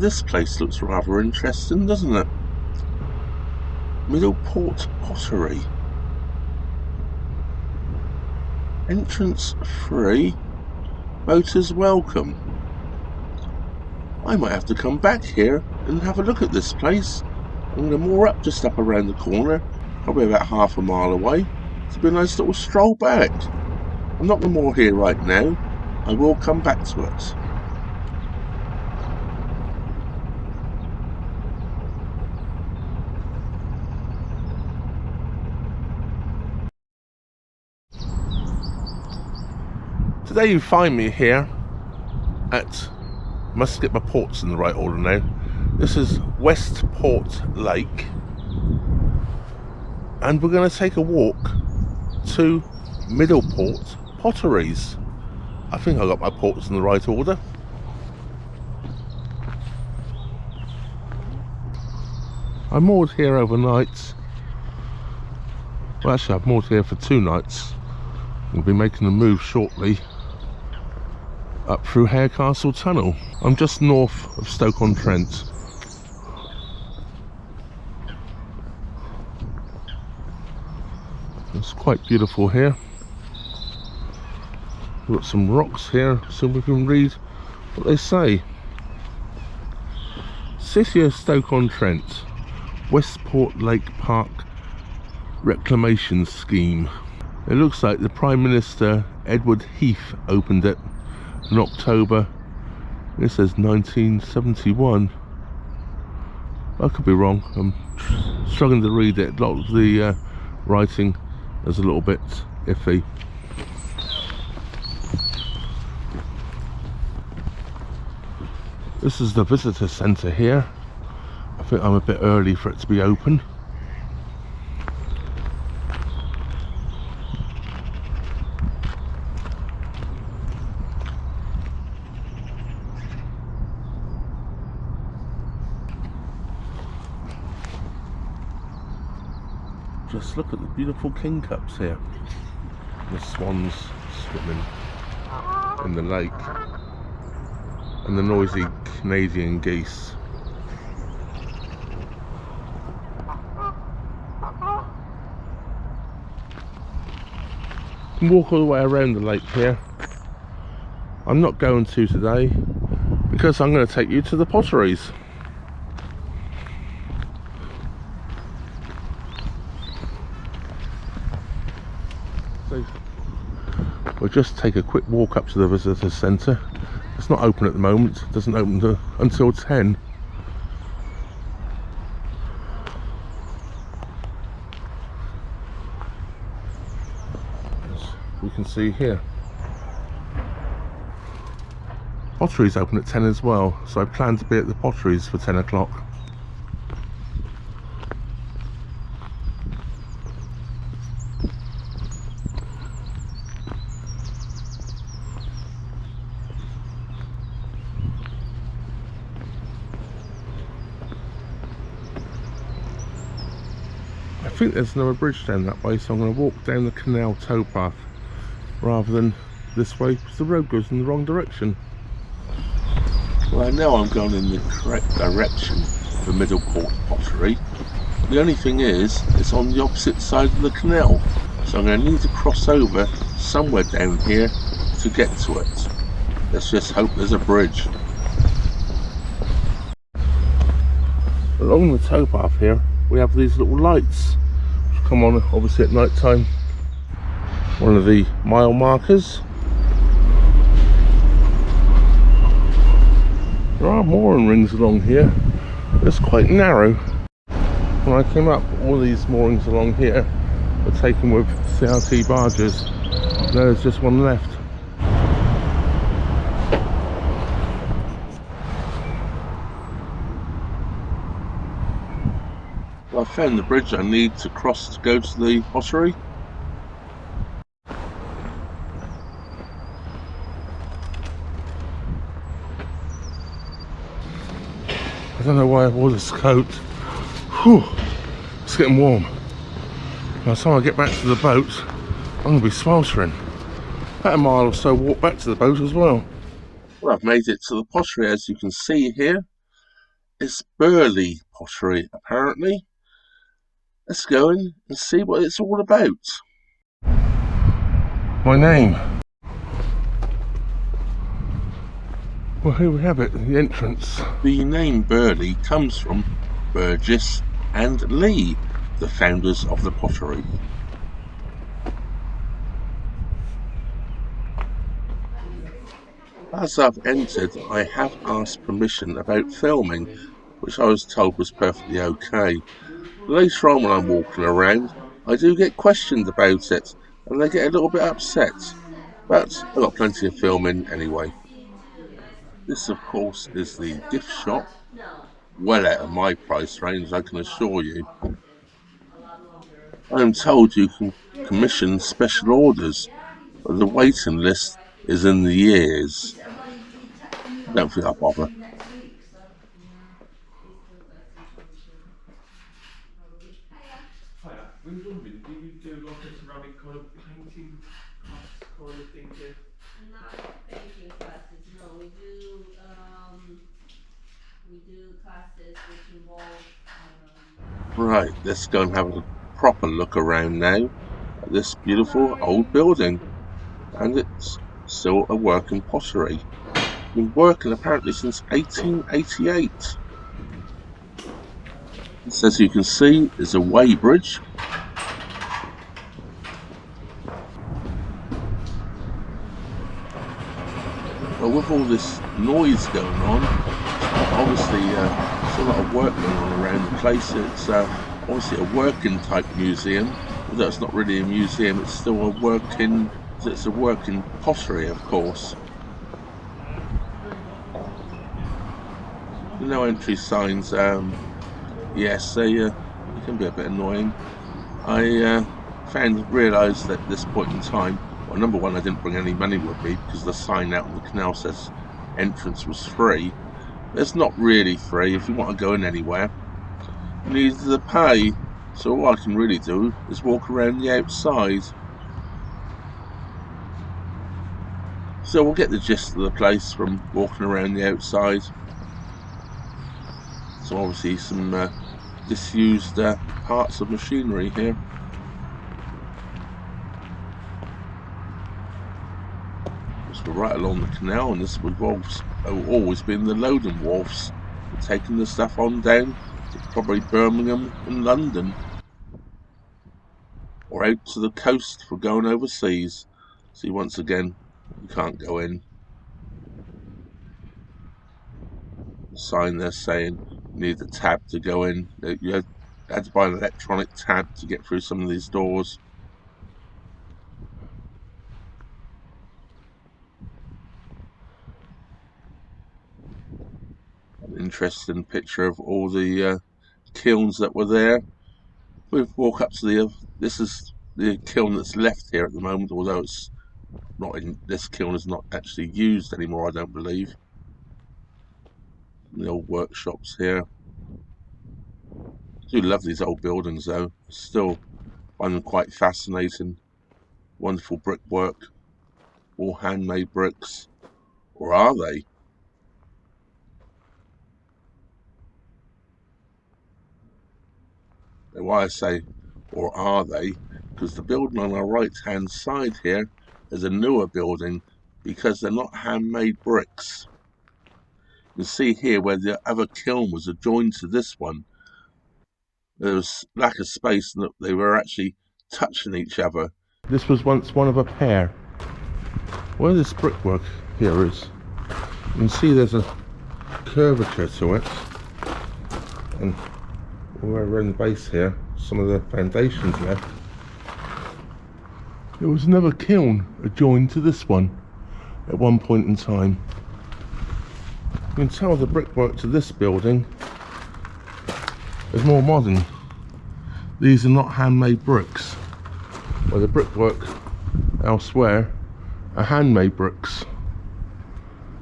this place looks rather interesting, doesn't it? Middleport Pottery. Entrance free. Boaters welcome. I might have to come back here and have a look at this place. I'm going to moor up just up around the corner, probably about half a mile away. It's be a nice little stroll back. I'm not going to moor here right now. I will come back to it. Today you find me here at, must get my ports in the right order now. This is Westport Lake, and we're going to take a walk to Middleport Potteries. I think I got my ports in the right order. I moored here overnight. Well, actually I've moored here for 2 nights. We'll be making a move shortly up through Harecastle Tunnel. I'm just north of Stoke-on-Trent. It's quite beautiful here. We've got some rocks here, so we can read what they say. City of Stoke-on-Trent, Westport Lake Park Reclamation Scheme. It looks like the Prime Minister Edward Heath opened it in October. It says 1971. I could be wrong. I'm struggling to read it. A lot of the writing is a little bit iffy. This is the visitor centre here. I think I'm a bit early for it to be open. Just look at the beautiful kingcups here. The swans swimming in the lake, and the noisy Canadian geese. You can walk all the way around the lake here. I'm not going to today because I'm going to take you to the potteries. So we'll just take a quick walk up to the visitor centre. It's not open at the moment. It doesn't open until 10. As we can see here, potteries open at 10 as well, so I plan to be at the potteries for 10 o'clock. I think there's another bridge down that way, so I'm going to walk down the canal towpath rather than this way because the road goes in the wrong direction. Well, I know I'm going in the correct direction for Middleport Pottery. The only thing is, it's on the opposite side of the canal, so I'm going to need to cross over somewhere down here to get to it. Let's just hope there's a bridge. Along the towpath here, we have these little lights which come on obviously at night time. One of the mile markers. There are mooring rings along here. It's quite narrow. When I came up, all these moorings along here were taken with CRT barges. Now there's just one left. Well, I found the bridge I need to cross to go to the pottery. I don't know why I wore this coat. Whew, it's getting warm. By the time I get back to the boat, I'm going to be sweltering. About a mile or so walk back to the boat as well. Well, I've made it to the pottery, as you can see here. It's Burley Pottery, apparently. Let's go in and see what it's all about. My name. Well, here we have it, the entrance. The name Burley comes from Burgess and Lee, the founders of the pottery. As I've entered, I have asked permission about filming, which I was told was perfectly okay. Later on when I'm walking around, I do get questioned about it, and they get a little bit upset, but I've got plenty of filming anyway. This, of course, is the gift shop, well out of my price range, I can assure you. I am told you can commission special orders, but the waiting list is in the years. Don't think I'll bother. Hiya, we were wondering, do you do like a ceramic kind of painting class kind of thing here? Not painting classes, no. We do classes which involve. Right, let's go and have a proper look around now at this beautiful old building. And it's still a working pottery. Been working apparently since 1888. This, as you can see, is a weighbridge. But with all this noise going on, obviously there's a lot of work going on around the place. It's obviously a working type museum, although it's not really a museum, it's still a working pottery, of course. No entry signs. Yes, they can be a bit annoying. I realised that at this point in time, well, number one, I didn't bring any money with me because the sign out on the canal says entrance was free. It's not really free. If you want to go in anywhere, you need to pay. So all I can really do is walk around the outside. So we'll get the gist of the place from walking around the outside. So obviously some disused parts of machinery here. We're right along the canal, and this would always been the loading wharfs, taking the stuff on down to probably Birmingham and London, or out to the coast for going overseas. See, once again, you can't go in. The sign there saying you need the tab to go in. You had to buy an electronic tab to get through some of these doors. Interesting picture of all the kilns that were there. We walk up to this is the kiln that's left here at the moment, although it's not in, this kiln is not actually used anymore, I don't believe. The old workshops here. I do love these old buildings though, still find them quite fascinating. Wonderful brickwork, all handmade bricks, or are they? And why I say, or are they? Because the building on our right hand side here is a newer building because they're not handmade bricks. You can see here where the other kiln was adjoined to this one. There was lack of space and they were actually touching each other. This was once one of a pair. Where this brickwork here is, you can see there's a curvature to it, and we're in the base here, some of the foundations left. There was another kiln adjoined to this one at one point in time. You can tell the brickwork to this building is more modern. These are not handmade bricks, where the brickwork elsewhere are handmade bricks.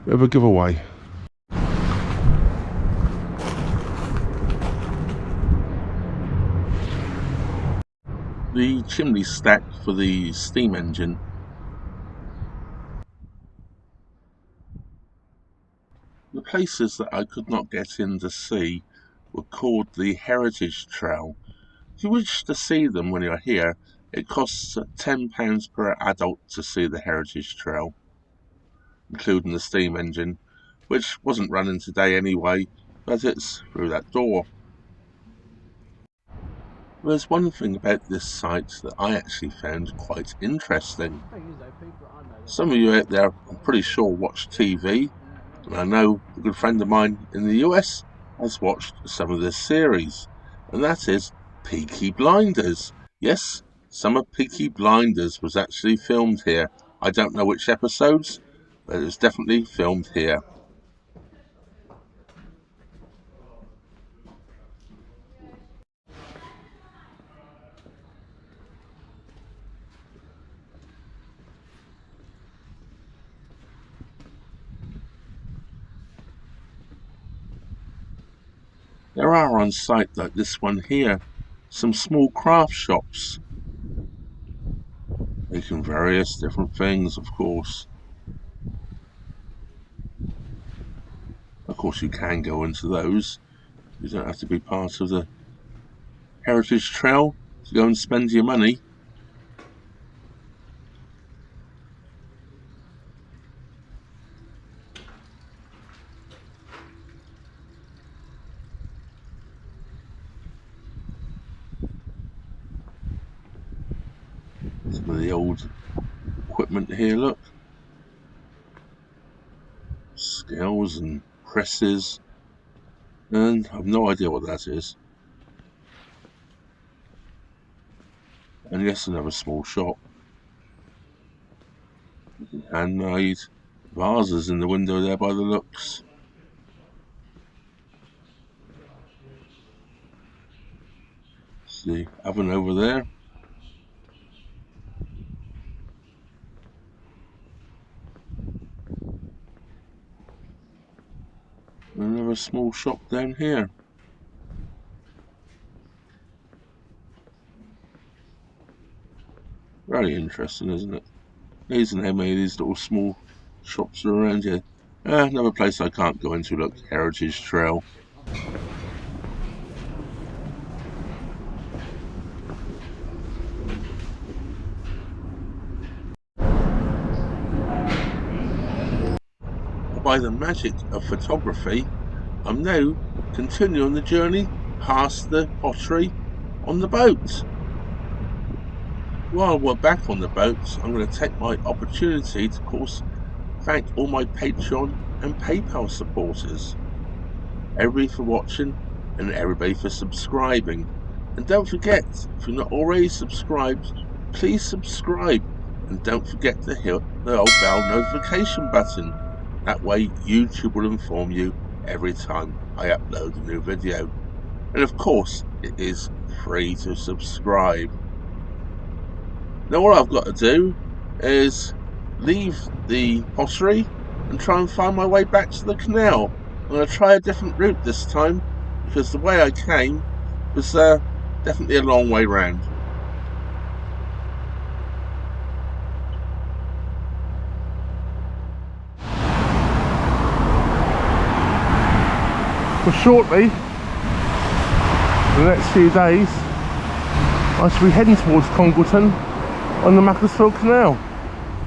Bit of a giveaway. The chimney stack for the steam engine. The places that I could not get in to see were called the Heritage Trail. If you wish to see them when you're here, it costs £10 per adult to see the Heritage Trail, including the steam engine, which wasn't running today anyway, but it's through that door. There's one thing about this site that I actually found quite interesting. Some of you out there, I'm pretty sure, watch TV, and I know a good friend of mine in the US has watched some of this series, and that is Peaky Blinders. Yes, some of Peaky Blinders was actually filmed here. I don't know which episodes, but it was definitely filmed here. There are on site, like this one here, some small craft shops, making various different things, of course. Of course, you can go into those. You don't have to be part of the Heritage Trail to go and spend your money. Some of the old equipment here, look. Scales and presses. And I've no idea what that is. And yes, another small shop. Handmade vases in the window there by the looks. The oven over there. Another small shop down here. Very interesting, isn't it? Amazing how many of these little small shops are around here. Another place I can't go into, look, Heritage Trail. By the magic of photography, I'm now continuing the journey past the pottery on the boat. While we're back on the boat, I'm going to take my opportunity to, of course, thank all my Patreon and PayPal supporters. Everybody for watching and everybody for subscribing. And don't forget, if you're not already subscribed, please subscribe. And don't forget to hit the old bell notification button. That way YouTube will inform you every time I upload a new video. And of course, it is free to subscribe. Now all I've got to do is leave the pottery and try and find my way back to the canal. I'm going to try a different route this time, because the way I came was definitely a long way round. Well, shortly, the next few days, I shall be heading towards Congleton on the Macclesfield Canal.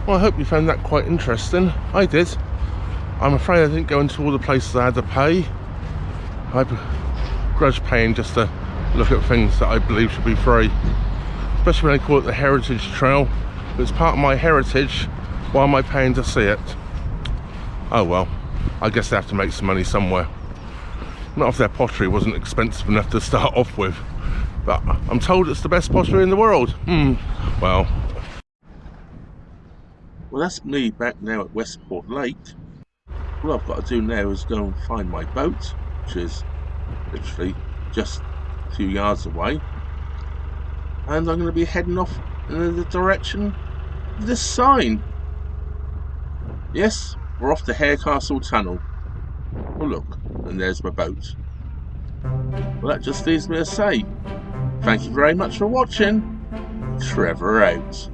Well, I hope you found that quite interesting. I did. I'm afraid I didn't go into all the places I had to pay. I grudge paying just to look at things that I believe should be free. Especially when they call it the Heritage Trail. It's part of my heritage. Why am I paying to see it? Oh well, I guess they have to make some money somewhere. Not if their pottery wasn't expensive enough to start off with. But I'm told it's the best pottery in the world. Well, that's me back now at Westport Lake. All I've got to do now is go and find my boat, which is literally just a few yards away. And I'm going to be heading off in the direction of this sign. Yes, we're off to Harecastle Tunnel. Oh look, and there's my boat. Well, that just leaves me to say, thank you very much for watching. Trevor out.